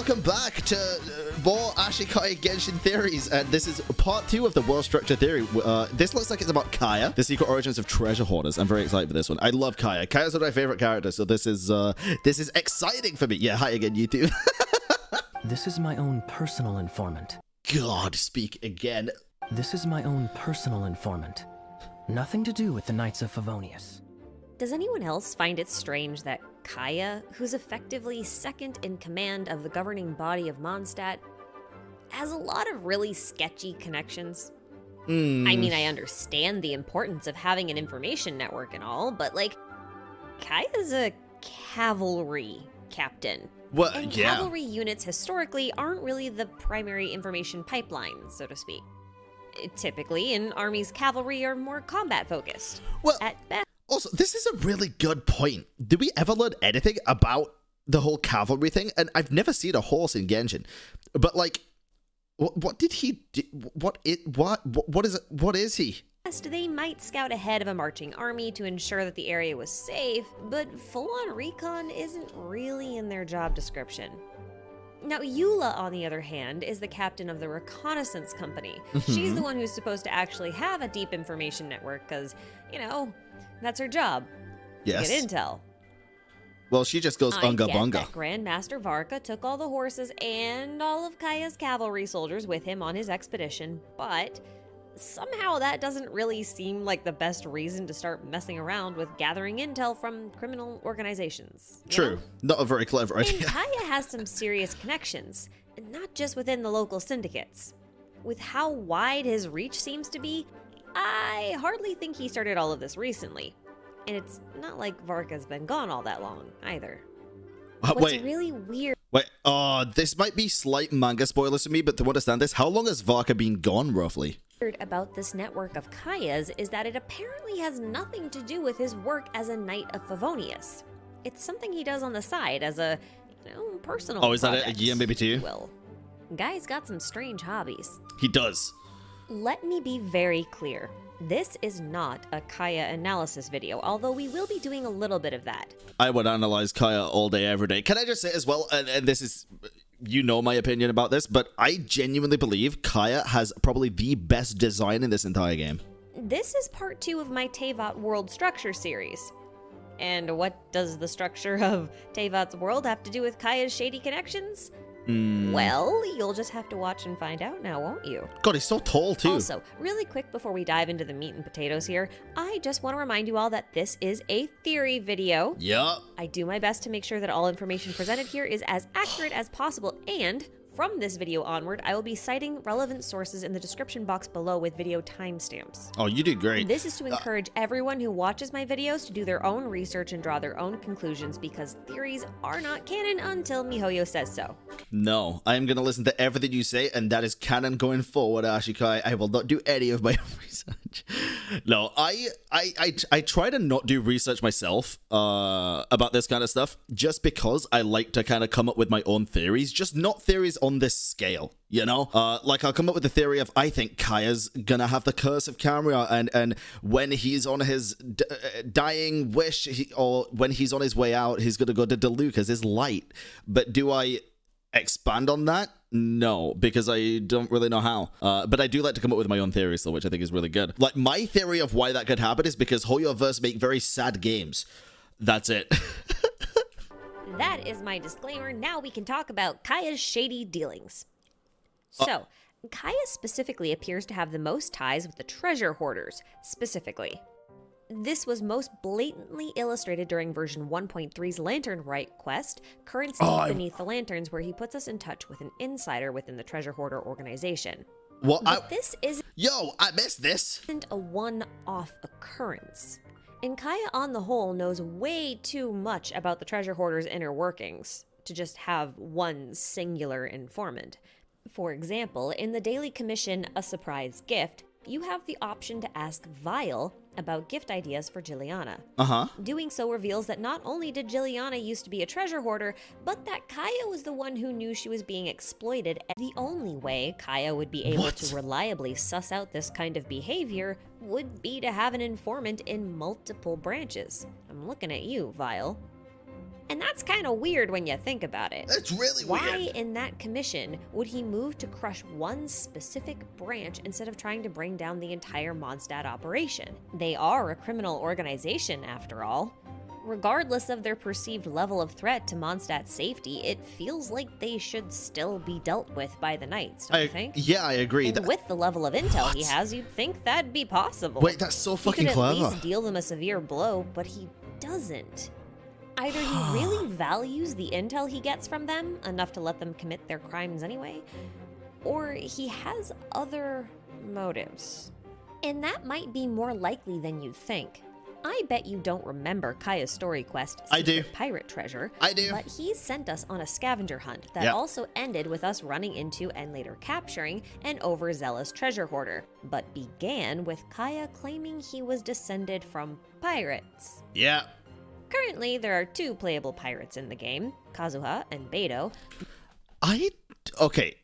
welcome back to more Ashikai Genshin theories, and this is part 2 of the world structure theory. This looks like it's about KAEYA, the secret origins of treasure hoarders. I'm very excited for this one. I love KAEYA. KAEYA's one of my favorite characters, so this is exciting for me. Yeah, hi again, YouTube. This is my own personal informant. God, speak again. This is my own personal informant. Nothing to do with the Knights of Favonius. Does anyone else find it strange that KAEYA, who's effectively second in command of the governing body of Mondstadt, has a lot of really sketchy connections? I mean, I understand the importance of having an information network and all, but like, KAEYA's a cavalry captain. Well, and yeah. Cavalry units historically aren't really the primary information pipeline, so to speak. Typically, an army's cavalry are more combat-focused. Well, at best. Also, this is a really good point. Did we ever learn anything about the whole cavalry thing? And I've never seen a horse in Genshin. But like, what did he do? What is he? They might scout ahead of a marching army to ensure that the area was safe, but full-on recon isn't really in their job description. Now, Eula, on the other hand, is the captain of the reconnaissance company. She's the one who's supposed to actually have a deep information network, because, you know, that's her job. Yes. Get intel. Well, she just goes unga I get bunga. that Grandmaster Varka took all the horses and all of KAEYA's cavalry soldiers with him on his expedition, but somehow that doesn't really seem like the best reason to start messing around with gathering intel from criminal organizations. True. Not a very clever And idea. KAEYA has some serious connections, not just within the local syndicates. With how wide his reach seems to be, I hardly think he started all of this recently. And it's not like Varka's been gone all that long, either. What's Wait, really weird this might be slight manga spoilers to me, but to understand this, how long has Varka been gone, roughly? about this network of KAEYA's is that it apparently has nothing to do with his work as a Knight of Favonius. It's something he does on the side as a, personal Oh, is that project, a year maybe 2? Well, guy's got some strange hobbies. He does. Let me be very clear. This is not a KAEYA analysis video, although we will be doing a little bit of that. I would analyze KAEYA all day, every day. Can I just say as well, and this is, you know my opinion about this, but I genuinely believe KAEYA has probably the best design in this entire game. This is part 2 of my Teyvat World Structure series. And what does the structure of Teyvat's world have to do with KAEYA's shady connections? Well, you'll just have to watch and find out now, won't you? God, he's so tall too. Also, really quick before we dive into the meat and potatoes here, I just want to remind you all that this is a theory video. Yup. I do my best to make sure that all information presented here is as accurate as possible, and from this video onward, I will be citing relevant sources in the description box below with video timestamps. Oh, you did great. This is to encourage everyone who watches my videos to do their own research and draw their own conclusions, because theories are not canon until MiHoYo says so. No, I am going to listen to everything you say, and that is canon going forward, Ashikai. I will not do any of my own research. No, I try to not do research myself about this kind of stuff, just because I like to kind of come up with my own theories, just not theories on this scale, you know? Like, I'll come up with the theory of, I think KAEYA's gonna have the curse of Camera, and when he's on his dying wish, or when he's on his way out, he's gonna go to Diluc as his light. But do I expand on that? No, because I don't really know how. But I do like to come up with my own theories, though, which I think is really good. Like, my theory of why that could happen is because Hoyoverse make very sad games. That's it. That is my disclaimer. Now we can talk about KAEYA's shady dealings. So, KAEYA specifically appears to have the most ties with the treasure hoarders, specifically. This was most blatantly illustrated during version 1.3's Lantern Rite quest, Currency Beneath the Lanterns, where he puts us in touch with an insider within the treasure hoarder organization. Well, But this isn't I missed this. a one-off occurrence. And KAEYA on the whole knows way too much about the treasure hoarder's inner workings to just have one singular informant. For example, in the daily commission A Surprise Gift, you have the option to ask Vile about gift ideas for Jilliana. Doing so reveals that not only did Jilliana used to be a treasure hoarder, but that KAEYA was the one who knew she was being exploited. The only way KAEYA would be able to reliably suss out this kind of behavior would be to have an informant in multiple branches. I'm looking at you, Vile. And that's kind of weird when you think about it. It's really Why weird. in that commission would he move to crush one specific branch instead of trying to bring down the entire Mondstadt operation? They are a criminal organization, after all. Regardless of their perceived level of threat to Mondstadt's safety, it feels like they should still be dealt with by the Knights, don't you think? Yeah, I agree. And with the level of intel he has, you'd think that'd be possible. Wait, that's so fucking he could clever. at least deal them a severe blow, but he doesn't. Either he really values the intel he gets from them, enough to let them commit their crimes anyway, or he has other motives. And that might be more likely than you think. I bet you don't remember KAEYA's story quest, I do. Secret Pirate Treasure. I do. But he sent us on a scavenger hunt that also ended with us running into and later capturing an overzealous treasure hoarder, but began with KAEYA claiming he was descended from pirates. Yeah. Currently, there are 2 playable pirates in the game, Kazuha and Beidou. Okay.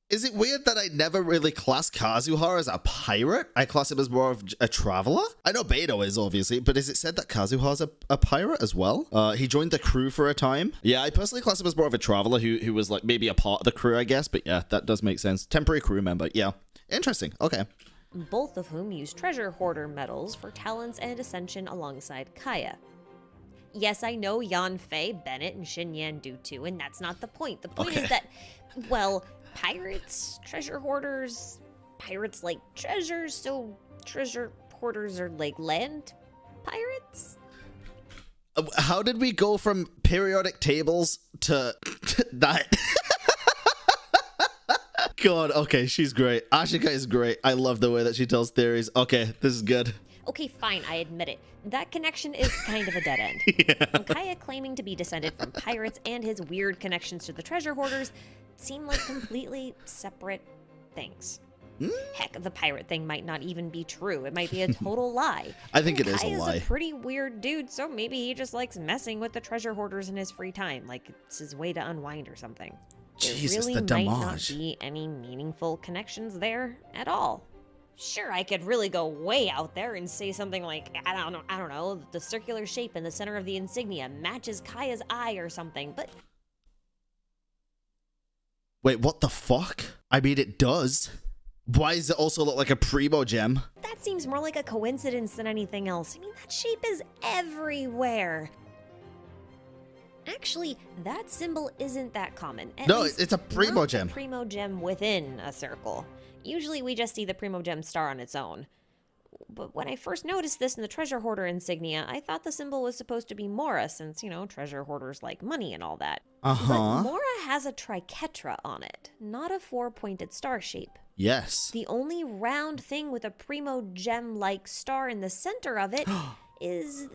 Is it weird that I never really class Kazuha as a pirate? I class him as more of a traveler? I know Beidou is, obviously, but is it said that Kazuha's a pirate as well? He joined the crew for a time. Yeah, I personally class him as more of a traveler who was like maybe a part of the crew, I guess. But yeah, that does make sense. Temporary crew member. Yeah. Interesting. Okay. Both of whom use treasure hoarder medals for talents and ascension alongside KAEYA. Yes, I know Yanfei, Bennett, and Xinyan do too, and that's not the point. The point is that, well, pirates, treasure hoarders, pirates like treasures, so treasure hoarders are like land pirates? How did we go from periodic tables to that? God, okay, she's great. Ashikai is great. I love the way that she tells theories. Okay, this is good. Okay, fine, I admit it. That connection is kind of a dead end. And KAEYA claiming to be descended from pirates and his weird connections to the treasure hoarders seem like completely separate things. Heck, the pirate thing might not even be true. It might be a total lie. I think it is a KAEYA's lie. a pretty weird dude, so maybe he just likes messing with the treasure hoarders in his free time, like it's his way to unwind or something. Jesus, there the really might not damage. be any meaningful connections there at all. Sure, I could really go way out there and say something like, I don't know, the circular shape in the center of the insignia matches KAEYA's eye or something, but Wait, what the fuck? I mean, it does. Why does it also look like a primo gem? that seems more like a coincidence than anything else. I mean, that shape is everywhere. Actually, that symbol isn't that common. At No, least it's a primo not gem. a primo gem within a circle. Usually we just see the primo gem star on its own. But when I first noticed this in the treasure hoarder insignia, I thought the symbol was supposed to be Mora, since, you know, treasure hoarders like money and all that. Uh-huh. But Mora has a triquetra on it, not a 4-pointed star shape. Yes. The only round thing with a primo gem-like star in the center of it is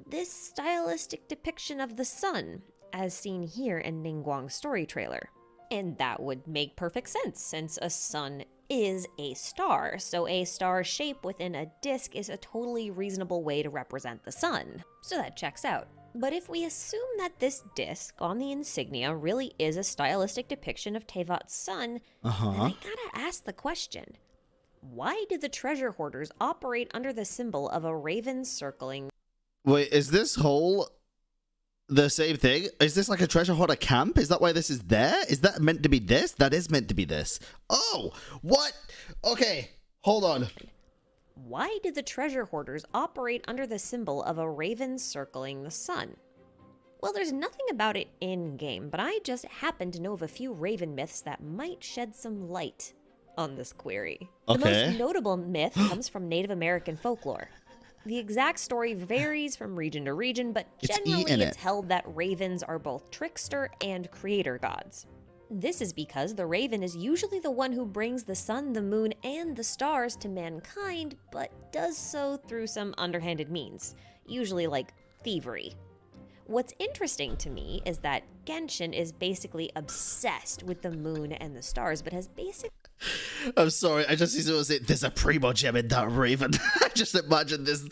this stylistic depiction of the sun, as seen here in Ningguang's story trailer. And that would make perfect sense, since a sun is a star, so a star shape within a disk is a totally reasonable way to represent the sun. So that checks out. But if we assume that this disk on the insignia really is a stylistic depiction of Tevat's sun, then I gotta ask the question, why do the treasure hoarders operate under the symbol of a raven circling? Wait, is this whole the same thing? Is this like a treasure hoarder camp? Is that why this is there? Is that meant to be this? That is meant to be this. Oh, what? Okay, hold on. Why do the treasure hoarders operate under the symbol of a raven circling the sun? Well, there's nothing about it in-game, but I just happen to know of a few raven myths that might shed some light on this query. The Okay. most notable myth comes from Native American folklore. The exact story varies from region to region, but It's E generally in it's it. held that ravens are both trickster and creator gods. This is because the raven is usually the one who brings the sun, the moon, and the stars to mankind, but does so through some underhanded means, usually like thievery. What's interesting to me is that Genshin is basically obsessed with the moon and the stars, but has basically I'm sorry, I just need to say there's a primo gem in that raven. I just imagine this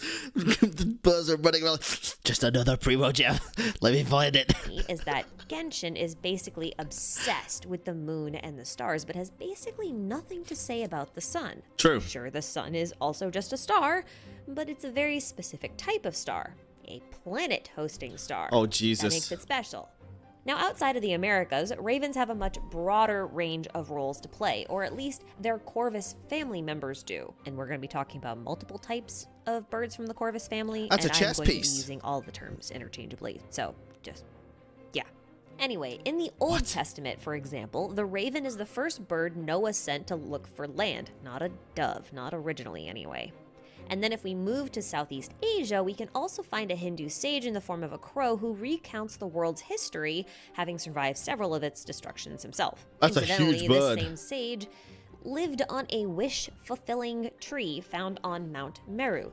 buzzer running around. Just another primo gem. Let me find it. is that Genshin is basically obsessed with the moon and the stars, but has basically nothing to say about the sun. True. Sure, the sun is also just a star, but it's a very specific type of star. a planet-hosting star. Oh, That Jesus. makes it special. Now, outside of the Americas, ravens have a much broader range of roles to play, or at least their Corvus family members do. And we're going to be talking about multiple types of birds from the Corvus family. That's a and chess I'm going piece. to be using all the terms interchangeably. So, just, yeah. Anyway, in the Old Testament, for example, the raven is the first bird Noah sent to look for land, not a dove, not originally anyway. And then if we move to Southeast Asia, we can also find a Hindu sage in the form of a crow who recounts the world's history, having survived several of its destructions himself. That's a huge bird. This same sage lived on a wish-fulfilling tree found on Mount Meru,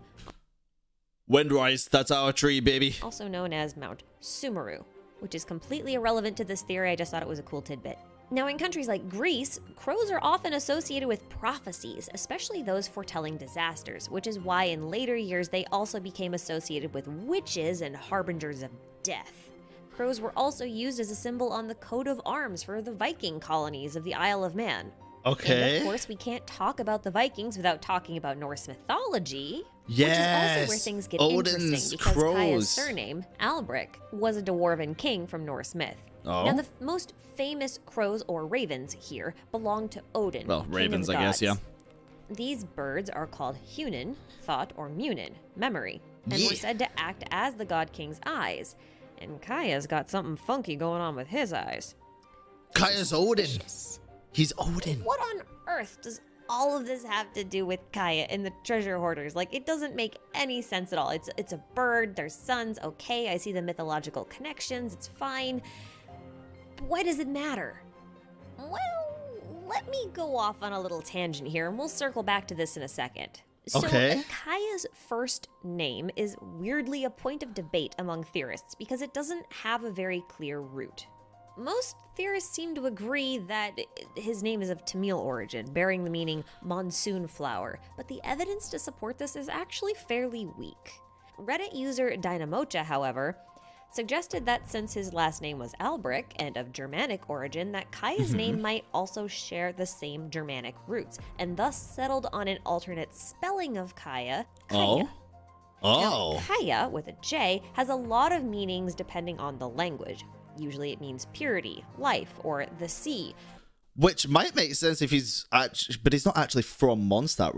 Windrise, that's our tree, baby. also known as Mount Sumeru, which is completely irrelevant to this theory. I just thought it was a cool tidbit. Now, in countries like Greece, crows are often associated with prophecies, especially those foretelling disasters, which is why in later years they also became associated with witches and harbingers of death. Crows were also used as a symbol on the coat of arms for the Viking colonies of the Isle of Man. Okay. And of course, we can't talk about the Vikings without talking about Norse mythology. Which is Yes. also where things get Odin's interesting, because crows. Kaeya's surname, Albric, was a dwarven king from Norse myth. Oh. Now, the most famous crows or ravens here belong to Odin. Well, king of ravens, the I guess, gods. yeah. These birds are called Hunin, thought, or Munin, memory, and Yeah. were said to act as the god king's eyes. And Kaeya's got something funky going on with his eyes. Kaya's Odin. Suspicious. He's Odin. What on earth does all of this have to do with Kaeya and the treasure hoarders? Like, it doesn't make any sense at all. It's a bird, there's sons, okay, I see the mythological connections, it's fine. But why does it matter? Well, let me go off on a little tangent here, and we'll circle back to this in a second. So, Okay. Kaeya's first name is weirdly a point of debate among theorists because it doesn't have a very clear root. Most theorists seem to agree that his name is of Tamil origin, bearing the meaning monsoon flower, but the evidence to support this is actually fairly weak. Reddit user Dynamocha, however, suggested that since his last name was Albric and of Germanic origin, that Kaeya's name might also share the same Germanic roots, and thus settled on an alternate spelling of Kaeya, Kaeya. Oh. Now, Kaeya, with a J, has a lot of meanings depending on the language. Usually it means purity, life, or the sea. Which might make sense if he's actually, but he's not actually from Mondstadt.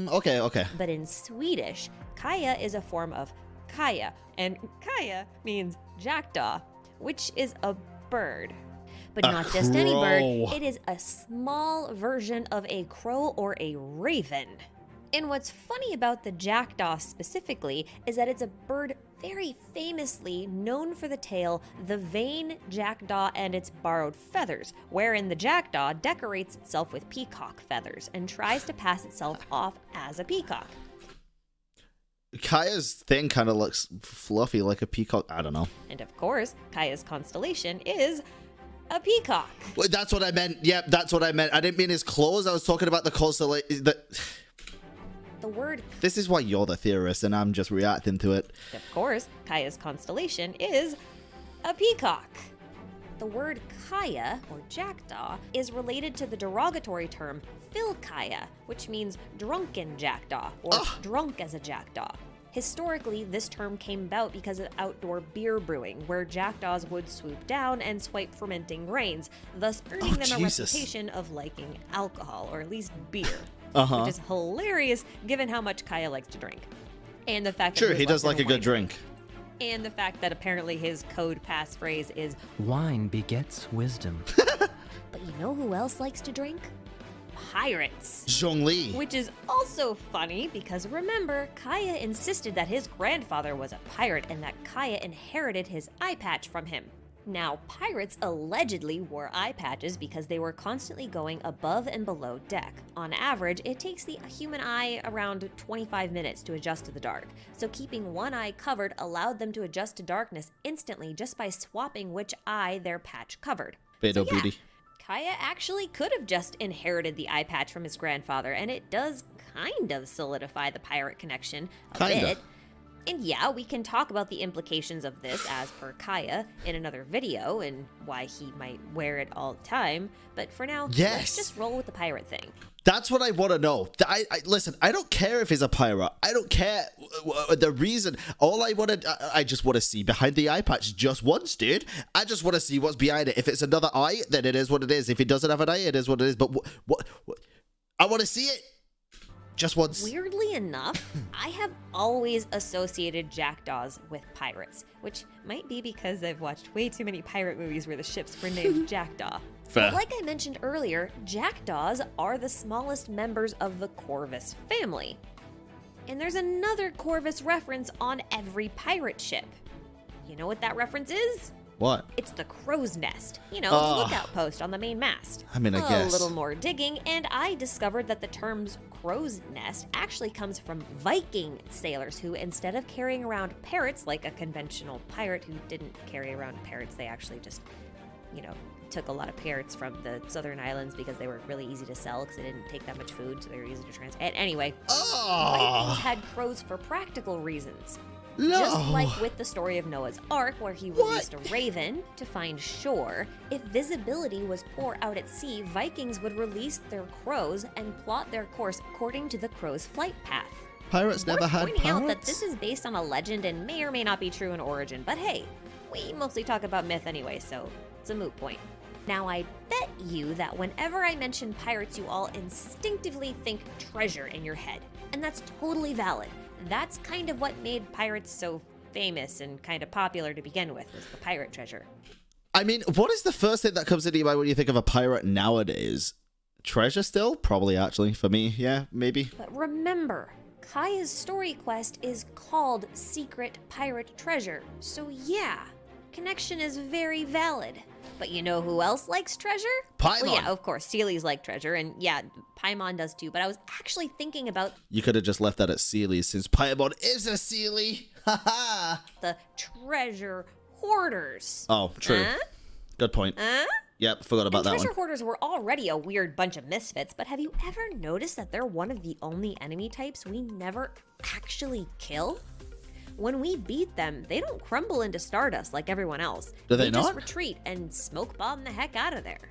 Okay. But in Swedish, Kaeya is a form of Kaeya, and Kaeya means jackdaw, which is a bird. But A not just any bird, crow. it is a small version of a crow or a raven. And what's funny about the jackdaw specifically is that it's a bird very famously known for the tale The Vain Jackdaw and Its Borrowed Feathers, wherein the jackdaw decorates itself with peacock feathers and tries to pass itself off as a peacock. Kaya's thing kind of looks fluffy like a peacock. I don't know. And of course, Kaeya's constellation is a peacock. Well, that's what I meant. Yep, that's what I meant. I didn't mean his clothes. I was talking about the constellation. The word, This is why you're the theorist and I'm just reacting to it. of course, Kaeya's constellation is a peacock. The word Kaeya, or jackdaw, is related to the derogatory term Filkaeya, which means drunken jackdaw, or drunk as a jackdaw. Historically, this term came about because of outdoor beer brewing, where jackdaws would swoop down and swipe fermenting grains, thus earning them Jesus. a reputation of liking alcohol, or at least beer. Uh-huh. Which is hilarious given how much Kaeya likes to drink. And the fact that Sure, was he does less like a than good wine drink. and the fact that apparently his code passphrase is, Wine begets wisdom. but you know who else likes to drink? Pirates. Zhongli. Which is also funny because remember, Kaeya insisted that his grandfather was a pirate and that Kaeya inherited his eye patch from him. Now, pirates allegedly wore eye patches because they were constantly going above and below deck. On average, it takes the human eye around 25 minutes to adjust to the dark, so keeping one eye covered allowed them to adjust to darkness instantly just by swapping which eye their patch covered. Beto booty. Kaeya actually could have just inherited the eye patch from his grandfather, and it does kind of solidify the pirate connection a Kinda. bit. And yeah, we can talk about the implications of this as per KAEYA in another video and why he might wear it all the time. But for now, let's just roll with the pirate thing. That's what I want to know. Listen, I don't care if he's a pirate. I don't care the reason. I just want to see behind the eye patch just once, dude. I just want to see what's behind it. If it's another eye, then it is what it is. If he doesn't have an eye, it is what it is. But what I want to see it. Just once. Weirdly enough, I have always associated Jackdaws with pirates, which might be because I've watched way too many pirate movies where the ships were named Jackdaw. Fair. But like I mentioned earlier, Jackdaws are the smallest members of the Corvus family. And there's another Corvus reference on every pirate ship. You know what that reference is? What? It's the crow's nest. You know, the lookout post on the main mast. I mean, I guess. A little more digging, and I discovered that the terms crow's nest actually comes from Viking sailors who, instead of carrying around parrots like a conventional pirate who didn't carry around parrots, they actually just, you know, took a lot of parrots from the southern islands because they were really easy to sell because they didn't take that much food, so they were easy to transport. Anyway, Vikings had crows for practical reasons. No. Just like with the story of Noah's Ark, where he released a raven to find shore, if visibility was poor out at sea, Vikings would release their crows and plot their course according to the crow's flight path. Pirates never had pointing parrots? out that this is based on a legend and may or may not be true in origin, but hey, we mostly talk about myth anyway, so it's a moot point. Now, I bet you that whenever I mention pirates, you all instinctively think treasure in your head, and that's totally valid. That's kind of what made pirates so famous and kind of popular to begin with, was the pirate treasure. I mean, what is the first thing that comes into your mind when you think of a pirate nowadays? Treasure still? Probably, actually, for me. Yeah, maybe. But remember, KAEYA's story quest is called Secret Pirate Treasure, so yeah, connection is very valid. But you know who else likes treasure? Paimon. Well, yeah, of course, Sealy's like treasure, and yeah, Paimon does too, but I was actually thinking about... You could have just left that at Sealy's, since Paimon is a Sealy. Ha the treasure hoarders. Oh, true. Good point. Yep, forgot about that one. Treasure hoarders were already a weird bunch of misfits, but have you ever noticed that they're one of the only enemy types we never actually kill? When we beat them, they don't crumble into stardust like everyone else. Do they just not? Retreat and smoke bomb the heck out of there.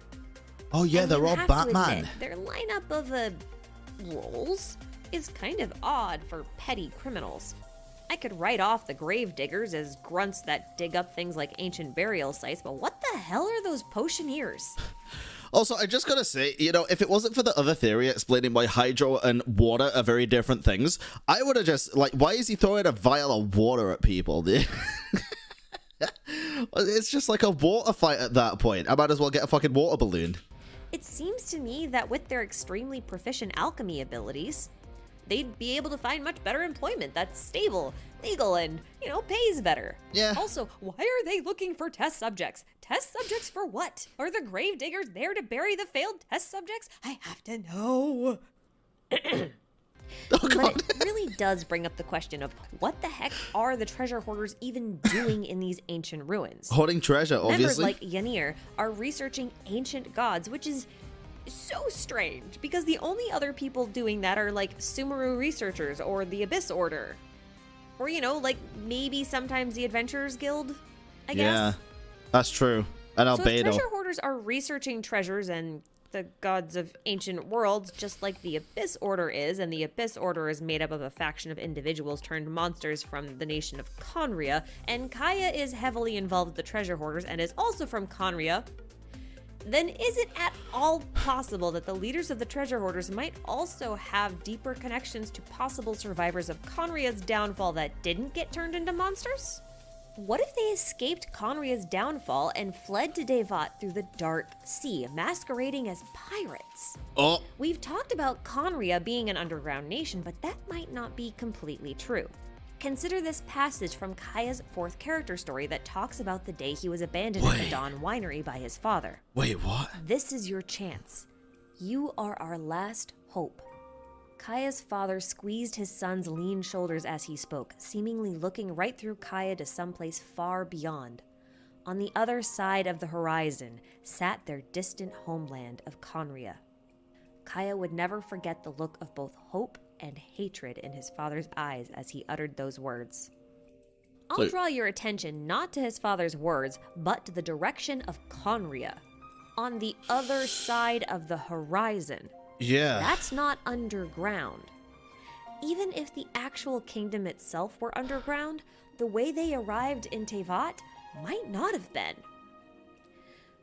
Oh yeah, And they're you all have to Batman. admit, their lineup of roles is kind of odd for petty criminals. I could write off the grave diggers as grunts that dig up things like ancient burial sites, but what the hell are those potioneers? Also, I just gotta say, you know, if it wasn't for the other theory explaining why hydro and water are very different things, I would have just, like, why is he throwing a vial of water at people, dude? It's just like a water fight at that point. I might as well get a fucking water balloon. It seems to me that with their extremely proficient alchemy abilities, they'd be able to find much better employment that's stable, legal, and, you know, pays better. Yeah. Also, why are they looking for test subjects? Test subjects for what? Are the grave diggers there to bury the failed test subjects? I have to know. Oh, God. But it really does bring up the question of what the heck are the treasure hoarders even doing in these ancient ruins? Hoarding treasure, Members obviously. like Ynir are researching ancient gods, which is so strange because the only other people doing that are like Sumeru researchers or the Abyss Order. Or, you know, like maybe sometimes the Adventurers Guild, I guess. Yeah, that's true. And So if Albedo. treasure hoarders are researching treasures and the gods of ancient worlds, just like the Abyss Order is, and the Abyss Order is made up of a faction of individuals turned monsters from the nation of Conria, and KAEYA is heavily involved with the treasure hoarders and is also from Conria, then is it at all possible that the leaders of the treasure hoarders might also have deeper connections to possible survivors of Conria's downfall that didn't get turned into monsters? What if they escaped Conria's downfall and fled to Devat through the Dark Sea, masquerading as pirates? Oh, We've talked about Conria being an underground nation, but that might not be completely true. Consider this passage from KAEYA's fourth character story that talks about the day he was abandoned at the Dawn Winery by his father. wait, what? This is your chance. You are our last hope. KAEYA's father squeezed his son's lean shoulders as he spoke, seemingly looking right through KAEYA to someplace far beyond. On the other side of the horizon sat their distant homeland of Conria. KAEYA would never forget the look of both hope and hatred in his father's eyes as he uttered those words. I'll draw your attention not to his father's words, but to the direction of Conria, on the other side of the horizon. Yeah. That's not underground. Even if the actual kingdom itself were underground, the way they arrived in Teyvat might not have been.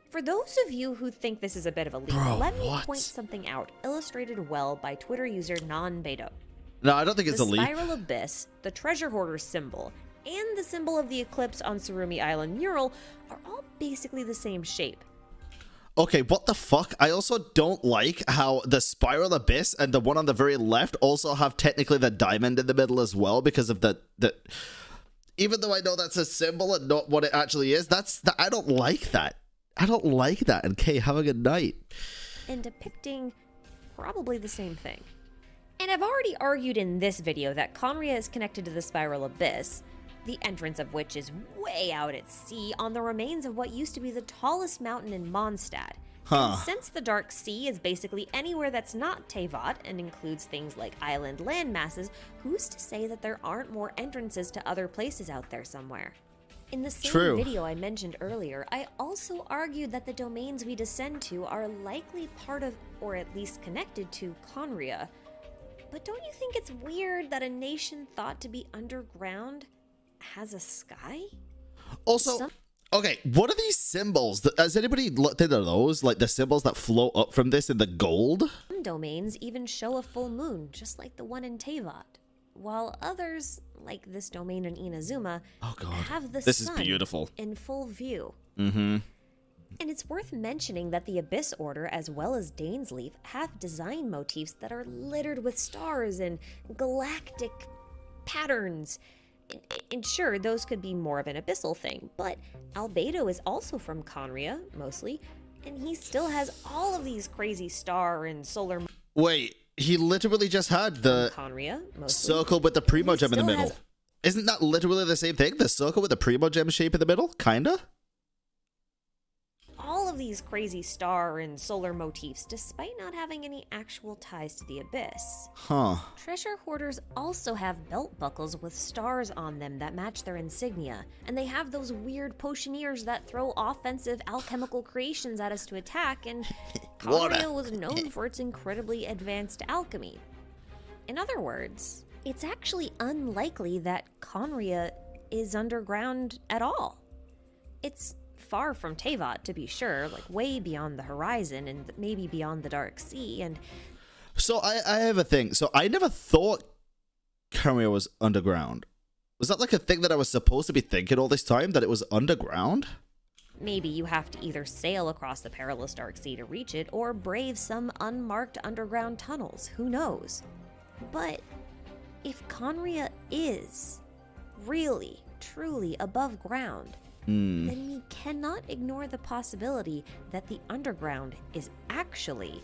For those of you who think this is a bit of a leap, let me point something out, illustrated well by Twitter user NonBeto. No, I don't think it's a leap. The spiral abyss, the treasure hoarder symbol, and the symbol of the eclipse on Surumi Island mural are all basically the same shape. Okay, what the fuck? I also don't like how the spiral abyss and the one on the very left also have technically the diamond in the middle as well, because of the even though I know that's a symbol and not what it actually is, I don't like that. I don't like that. And Kay, have a good night. And depicting probably the same thing. And I've already argued in this video that Conria is connected to the spiral abyss, the entrance of which is way out at sea on the remains of what used to be the tallest mountain in Mondstadt. And since the Dark Sea is basically anywhere that's not Teyvat and includes things like island landmasses, who's to say that there aren't more entrances to other places out there somewhere? In the same video I mentioned earlier, I also argued that the domains we descend to are likely part of, or at least connected to, Conria. But don't you think it's weird that a nation thought to be underground has a sky? Also, okay, what are these symbols? Has anybody looked into those? Like the symbols that float up from this in the gold? Some domains even show a full moon, just like the one in Teyvat. While others, like this domain in Inazuma, have the sun beautiful. In full view. Mm-hmm. And it's worth mentioning that the Abyss Order, as well as Dainsleif, have design motifs that are littered with stars and galactic patterns. And sure, those could be more of an abyssal thing, but Albedo is also from Conria, mostly, and he still has all of these crazy star and solar... Wait, he literally just had the Conria, circle with the Primo Gem in the middle. Isn't that literally the same thing? The circle with the Primo Gem shape in the middle? Kinda? All of these crazy star and solar motifs, despite not having any actual ties to the Abyss. Treasure hoarders also have belt buckles with stars on them that match their insignia, and they have those weird potioneers that throw offensive alchemical creations at us to attack, and Conria was known for its incredibly advanced alchemy. In other words, it's actually unlikely that Conria is underground at all. It's far from Teyvat, to be sure, like way beyond the horizon and maybe beyond the Dark Sea, and... So I have a thing. So I never thought Conria was underground. Was that like a thing that I was supposed to be thinking all this time, that it was underground? Maybe you have to either sail across the perilous Dark Sea to reach it, or brave some unmarked underground tunnels, who knows? But if Conria is really, truly above ground, then we cannot ignore the possibility that the underground is actually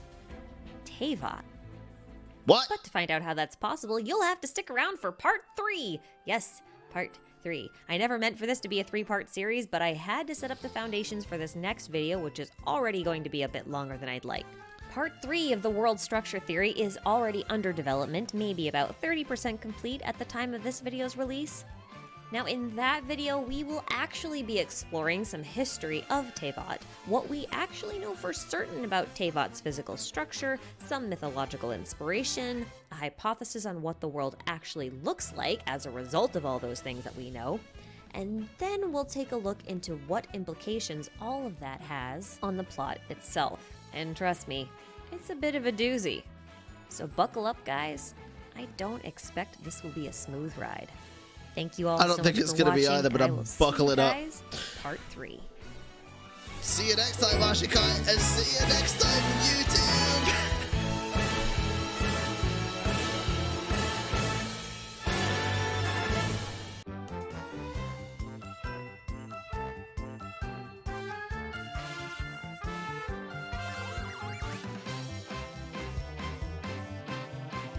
Teyvat. What? But to find out how that's possible, you'll have to stick around for part 3. Yes, part 3. I never meant for this to be a 3-part series, but I had to set up the foundations for this next video, which is already going to be a bit longer than I'd like. Part 3 of the world structure theory is already under development, maybe about 30% complete at the time of this video's release. Now in that video, we will actually be exploring some history of Teyvat, what we actually know for certain about Teyvat's physical structure, some mythological inspiration, a hypothesis on what the world actually looks like as a result of all those things that we know, and then we'll take a look into what implications all of that has on the plot itself. And trust me, it's a bit of a doozy. So buckle up, guys. I don't expect this will be a smooth ride. Thank you all so much for watching. I don't think it's going to be either, but I'm buckling up. Part 3. See you next time, Ashikai, and see you next time.